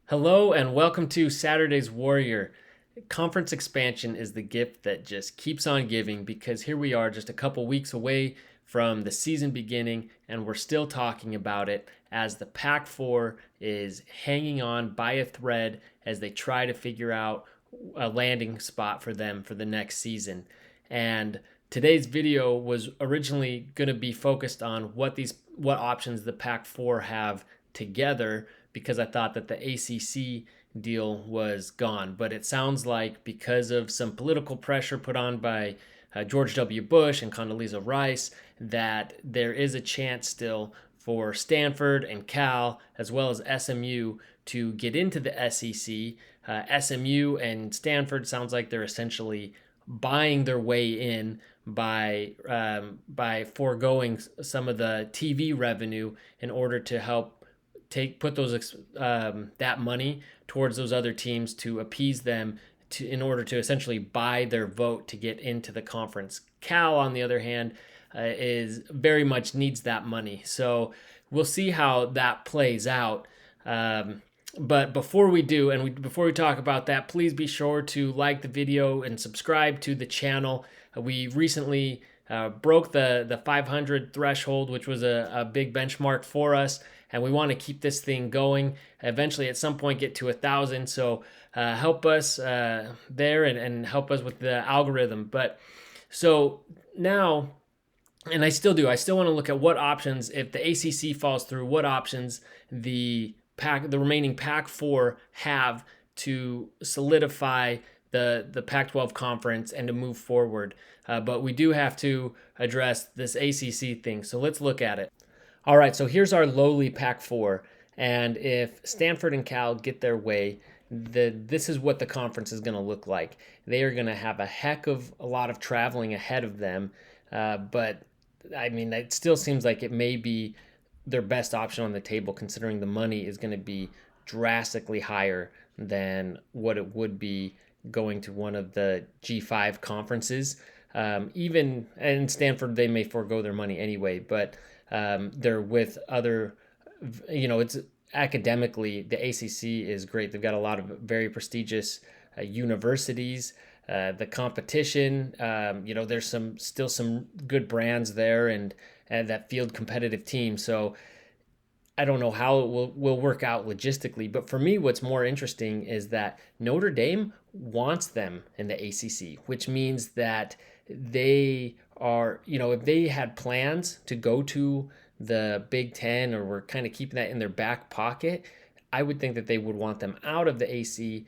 Hello and welcome to Saturday's Warrior. Conference expansion is the gift that just keeps on giving because here we are just a couple weeks away from the season beginning and we're still talking about it as the Pac-4 is hanging on by a thread as they try to figure out a landing spot for them for the next season. And today's video was originally going to be focused on what options the Pac-4 have together because I thought that the ACC deal was gone. But it sounds like because of some political pressure put on by George W. Bush and Condoleezza Rice, that there is a chance still for Stanford and Cal, as well as SMU, to get into the SEC. SMU and Stanford sounds like they're essentially buying their way in by foregoing some of the TV revenue in order to help put those that money towards those other teams to appease them in order to essentially buy their vote to get into the conference. Cal, on the other hand, is very much needs that money. So we'll see how that plays out. But before we do, before we talk about that, please be sure to like the video and subscribe to the channel. We recently broke the 500 threshold, which was a big benchmark for us, and we want to keep this thing going. Eventually, at some point, get to 1,000. So help us there and help us with the algorithm. But so now, and I still do. I still want to look at what options, if the ACC falls through, what options the remaining Pac-4 have to solidify the Pac-12 conference and to move forward. But we do have to address this ACC thing. So let's look at it. All right, so here's our lowly Pac-4. And if Stanford and Cal get their way, this is what the conference is going to look like. They are going to have a heck of a lot of traveling ahead of them. But, I mean, it still seems like it may be their best option on the table, considering the money is going to be drastically higher than what it would be going to one of the G5 conferences. Even in Stanford, they may forego their money anyway, but they're with other, it's academically, the ACC is great. They've got a lot of very prestigious universities. The competition, there's still some good brands there and that field competitive team. So I don't know how it will work out logistically, but for me, what's more interesting is that Notre Dame wants them in the ACC, which means that they are, if they had plans to go to the Big Ten or were kind of keeping that in their back pocket, I would think that they would want them out of the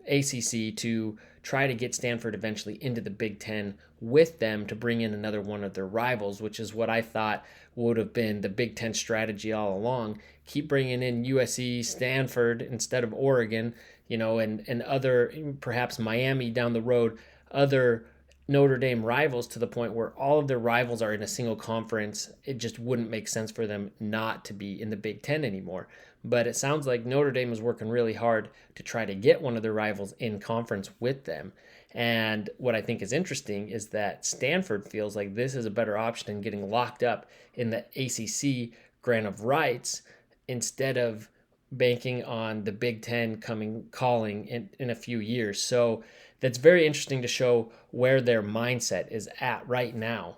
ACC to try to get Stanford eventually into the Big Ten with them to bring in another one of their rivals, which is what I thought would have been the Big Ten strategy all along. Keep bringing in USC, Stanford instead of Oregon, and other, perhaps Miami down the road, other Notre Dame rivals, to the point where all of their rivals are in a single conference. It just wouldn't make sense for them not to be in the Big Ten anymore. But it sounds like Notre Dame is working really hard to try to get one of their rivals in conference with them. And what I think is interesting is that Stanford feels like this is a better option than getting locked up in the ACC grant of rights instead of banking on the Big Ten calling in a few years. So that's very interesting to show where their mindset is at right now.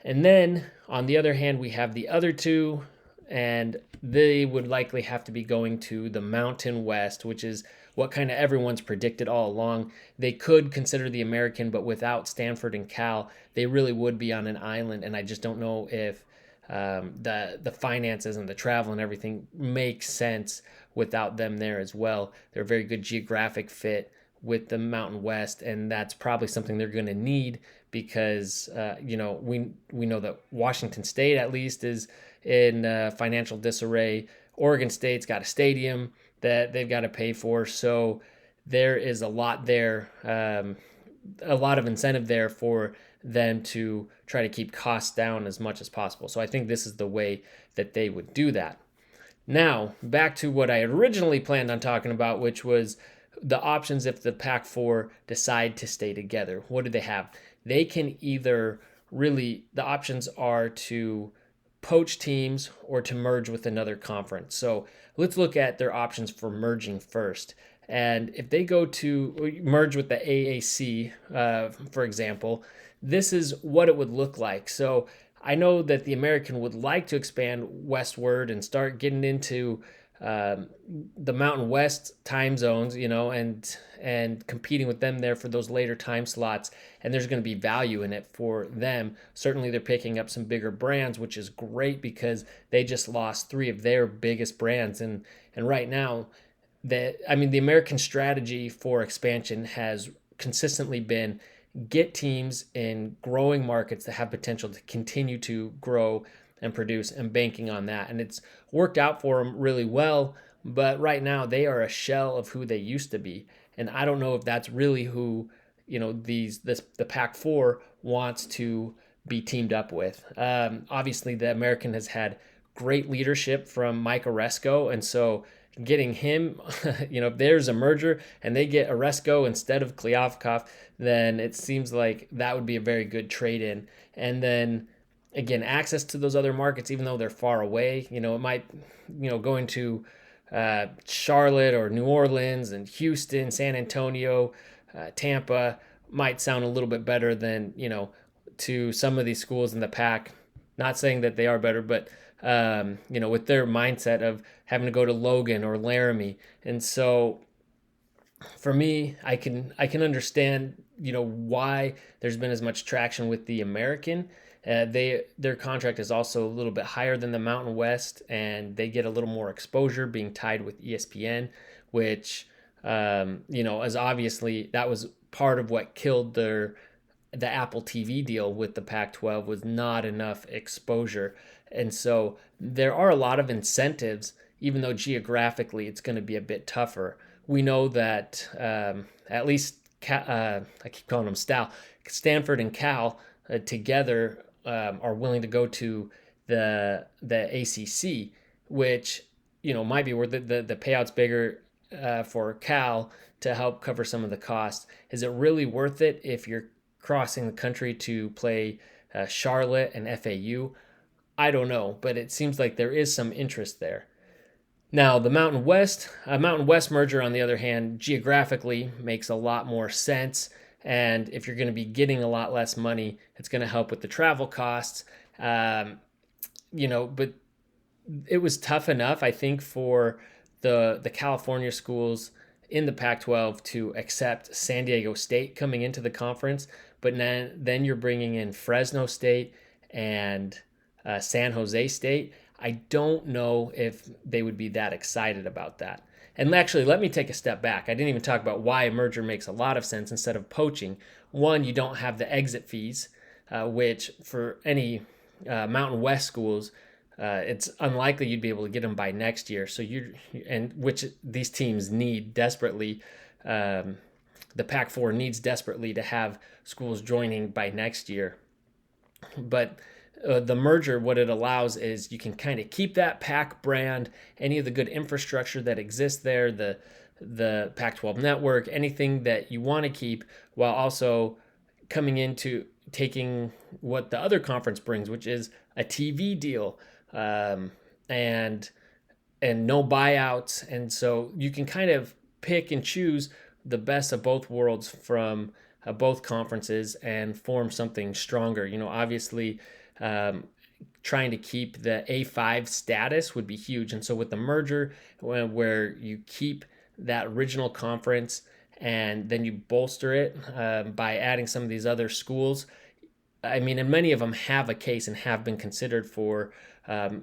And then on the other hand, we have the other two, and they would likely have to be going to the Mountain West, which is what kind of everyone's predicted all along. They could consider the American, but without Stanford and Cal, they really would be on an island, and I just don't know if the finances and the travel and everything makes sense without them there as well. They're a very good geographic fit with the Mountain West, and that's probably something they're going to need because we know that Washington State at least is in financial disarray. Oregon State's got a stadium that they've got to pay for, so there is a lot there, a lot of incentive there for them to try to keep costs down as much as possible. So I think this is the way that they would do that. Now, back to what I originally planned on talking about, which was the options if the Pac-4 decide to stay together. What do they have? They can either the options are to poach teams or to merge with another conference. So let's look at their options for merging first. And if they go to merge with the AAC, for example, this is what it would look like. So I know that the American would like to expand westward and start getting into the Mountain West time zones, and competing with them there for those later time slots. And there's going to be value in it for them. Certainly, they're picking up some bigger brands, which is great because they just lost three of their biggest brands. And right now, the American strategy for expansion has consistently been get teams in growing markets that have potential to continue to grow and produce, and banking on that. And it's worked out for them really well, but right now they are a shell of who they used to be. And I don't know if that's really who, the Pac-4 wants to be teamed up with. Obviously, the American has had great leadership from Mike Oresco, and so getting him, if there's a merger and they get Oresco instead of Kliavkov, then it seems like that would be a very good trade-in. And then again, access to those other markets, even though they're far away, it might, going to Charlotte or New Orleans and Houston, San Antonio, Tampa might sound a little bit better than, to some of these schools in the Pac. Not saying that they are better, but with their mindset of having to go to Logan or Laramie. And so for me, I can understand, why there's been as much traction with the American. Their contract is also a little bit higher than the Mountain West, and they get a little more exposure being tied with ESPN, which, is obviously that was part of what killed the Apple TV deal with the Pac-12 was not enough exposure. And so there are a lot of incentives, even though geographically it's going to be a bit tougher. We know that at least I keep calling them Stanford and Cal together are willing to go to the ACC, which might be worth it. The payout's bigger for Cal to help cover some of the costs. Is it really worth it if you're crossing the country to play Charlotte and FAU? I don't know, but it seems like there is some interest there. Now, the Mountain West merger, on the other hand, geographically makes a lot more sense. And if you're going to be getting a lot less money, it's going to help with the travel costs. But it was tough enough, I think, for the California schools in the Pac-12 to accept San Diego State coming into the conference. But then you're bringing in Fresno State and San Jose State. I don't know if they would be that excited about that. And actually, let me take a step back. I didn't even talk about why a merger makes a lot of sense instead of poaching. One, you don't have the exit fees, which for any Mountain West schools, it's unlikely you'd be able to get them by next year. So which these teams need desperately. The Pac-4 needs desperately to have schools joining by next year. But the merger, what it allows is you can kind of keep that Pac brand, any of the good infrastructure that exists there, the Pac-12 network, anything that you want to keep, while also coming into taking what the other conference brings, which is a TV deal and no buyouts. And so you can kind of pick and choose the best of both worlds from both conferences and form something stronger. Obviously, trying to keep the A5 status would be huge. And so with the merger, where you keep that original conference and then you bolster it by adding some of these other schools, and many of them have a case and have been considered for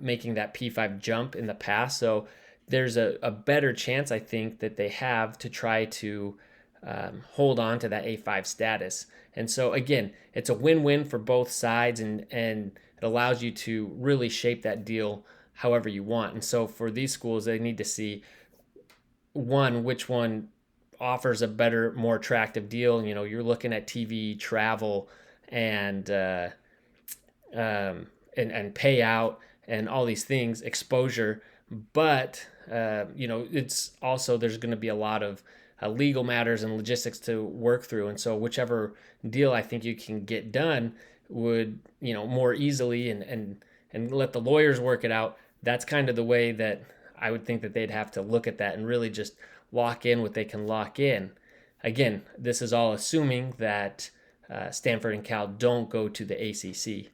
making that P5 jump in the past. So there's a better chance, I think, that they have to try to hold on to that A5 status. And so, again, it's a win-win for both sides, and it allows you to really shape that deal however you want. And so for these schools, they need to see, which one offers a better, more attractive deal. You're looking at TV, travel, and payout and all these things, exposure. But, it's also, there's going to be a lot of legal matters and logistics to work through. And so whichever deal I think you can get done would, more easily and and let the lawyers work it out. That's kind of the way that I would think that they'd have to look at that and really just lock in what they can lock in. Again, this is all assuming that Stanford and Cal don't go to the ACC.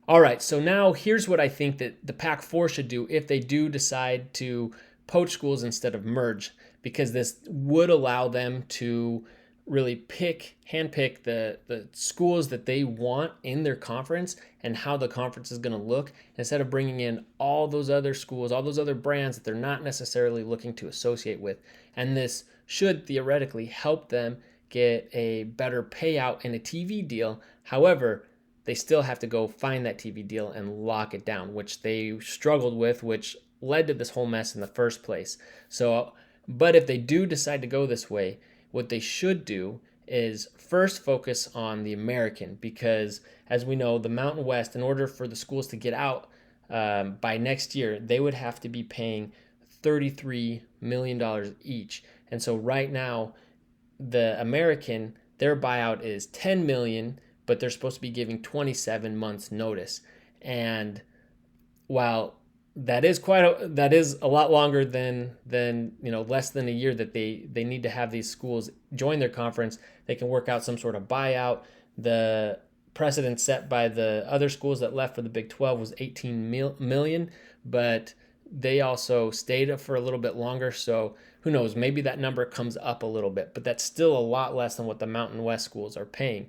All right, so now here's what I think that the Pac-4 should do if they do decide to poach schools instead of merge, because this would allow them to really handpick the schools that they want in their conference and how the conference is going to look, instead of bringing in all those other schools, all those other brands that they're not necessarily looking to associate with. And this should theoretically help them get a better payout in a TV deal. However, they still have to go find that TV deal and lock it down, which they struggled with, which led to this whole mess in the first place. So, but if they do decide to go this way, what they should do is first focus on the American, because as we know, the Mountain West, in order for the schools to get out by next year, they would have to be paying $33 million each. And so right now, the American, their buyout is $10 million, but they're supposed to be giving 27 months notice. And while that is a lot longer than less than a year that they need to have these schools join their conference, they can work out some sort of buyout. The precedent set by the other schools that left for the Big 12 was 18 million, but they also stayed for a little bit longer. So who knows, maybe that number comes up a little bit, but that's still a lot less than what the Mountain West schools are paying.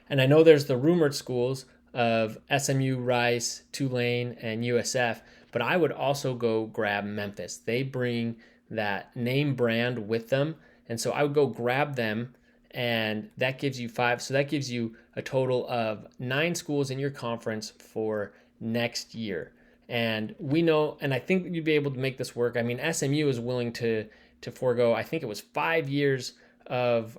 And I know there's the rumored schools of SMU, Rice, Tulane, and USF, but I would also go grab Memphis. They bring that name brand with them, and so I would go grab them, and that gives you 5. So that gives you a total of 9 schools in your conference for next year. And we know, and I think you'd be able to make this work. I mean, SMU is willing to forego, I think it was 5 years of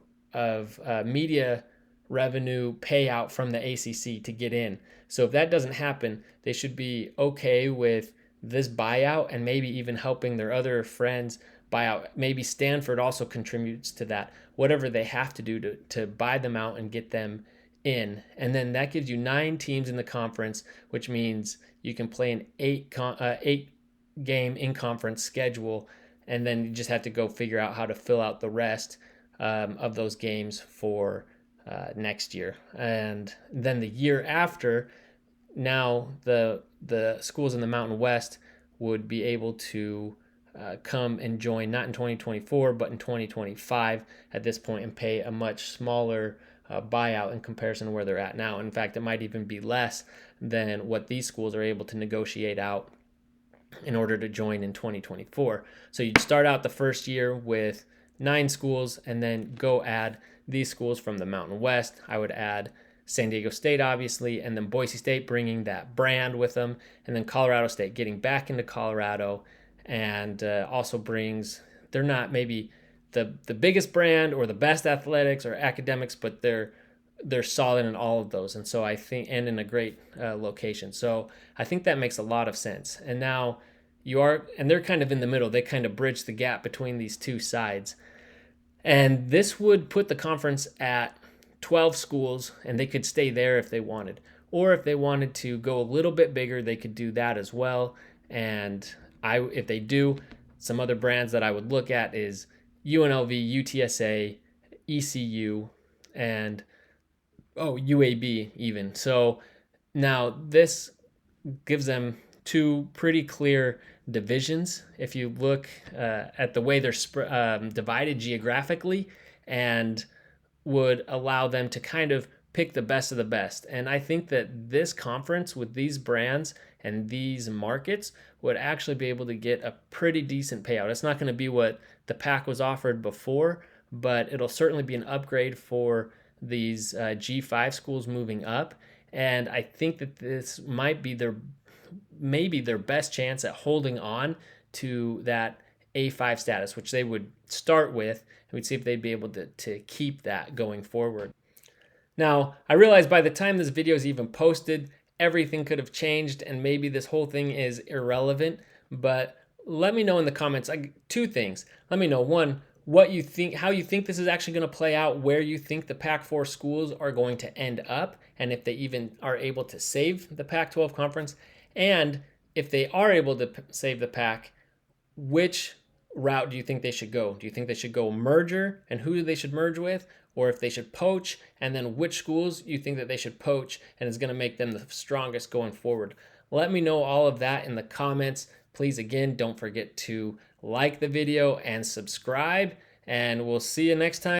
media revenue payout from the ACC to get in. So if that doesn't happen, they should be okay with this buyout and maybe even helping their other friends buy out. Maybe Stanford also contributes to that, whatever they have to do to buy them out and get them in. And then that gives you 9 teams in the conference, which means you can play an 8 game in conference schedule, and then you just have to go figure out how to fill out the rest of those games for next year. And then the year after, now the schools in the Mountain West would be able to come and join, not in 2024, but in 2025 at this point, and pay a much smaller buyout in comparison to where they're at now. In fact, it might even be less than what these schools are able to negotiate out in order to join in 2024. So you'd start out the first year with 9 schools and then go add these schools from the Mountain West. I would add San Diego State, obviously, and then Boise State bringing that brand with them, and then Colorado State getting back into Colorado, and also brings, they're not maybe the biggest brand or the best athletics or academics, but they're solid in all of those. And so I think, and in a great location. So I think that makes a lot of sense. And now and they're kind of in the middle. They kind of bridge the gap between these two sides. And this would put the conference at 12 schools, and they could stay there if they wanted. Or if they wanted to go a little bit bigger, they could do that as well. And if they do, some other brands that I would look at is UNLV, UTSA, ECU, and UAB even. So now this gives them 2 pretty clear divisions if you look at the way they're divided geographically, and would allow them to kind of pick the best of the best. And I think that this conference with these brands and these markets would actually be able to get a pretty decent payout. It's not going to be what the Pac was offered before, but it'll certainly be an upgrade for these G5 schools moving up. And I think that this might be maybe their best chance at holding on to that A5 status, which they would start with, and we'd see if they'd be able to keep that going forward. Now, I realize by the time this video is even posted, everything could have changed, and maybe this whole thing is irrelevant, but let me know in the comments 2 things. Let me know, 1, what you think, how you think this is actually going to play out, where you think the Pac-4 schools are going to end up, and if they even are able to save the Pac-12 conference. And if they are able to save the Pac, which route do you think they should go? Do you think they should go merger, and who they should merge with? Or if they should poach, and then which schools you think that they should poach and is going to make them the strongest going forward? Let me know all of that in the comments. Please, again, don't forget to like the video and subscribe, and we'll see you next time.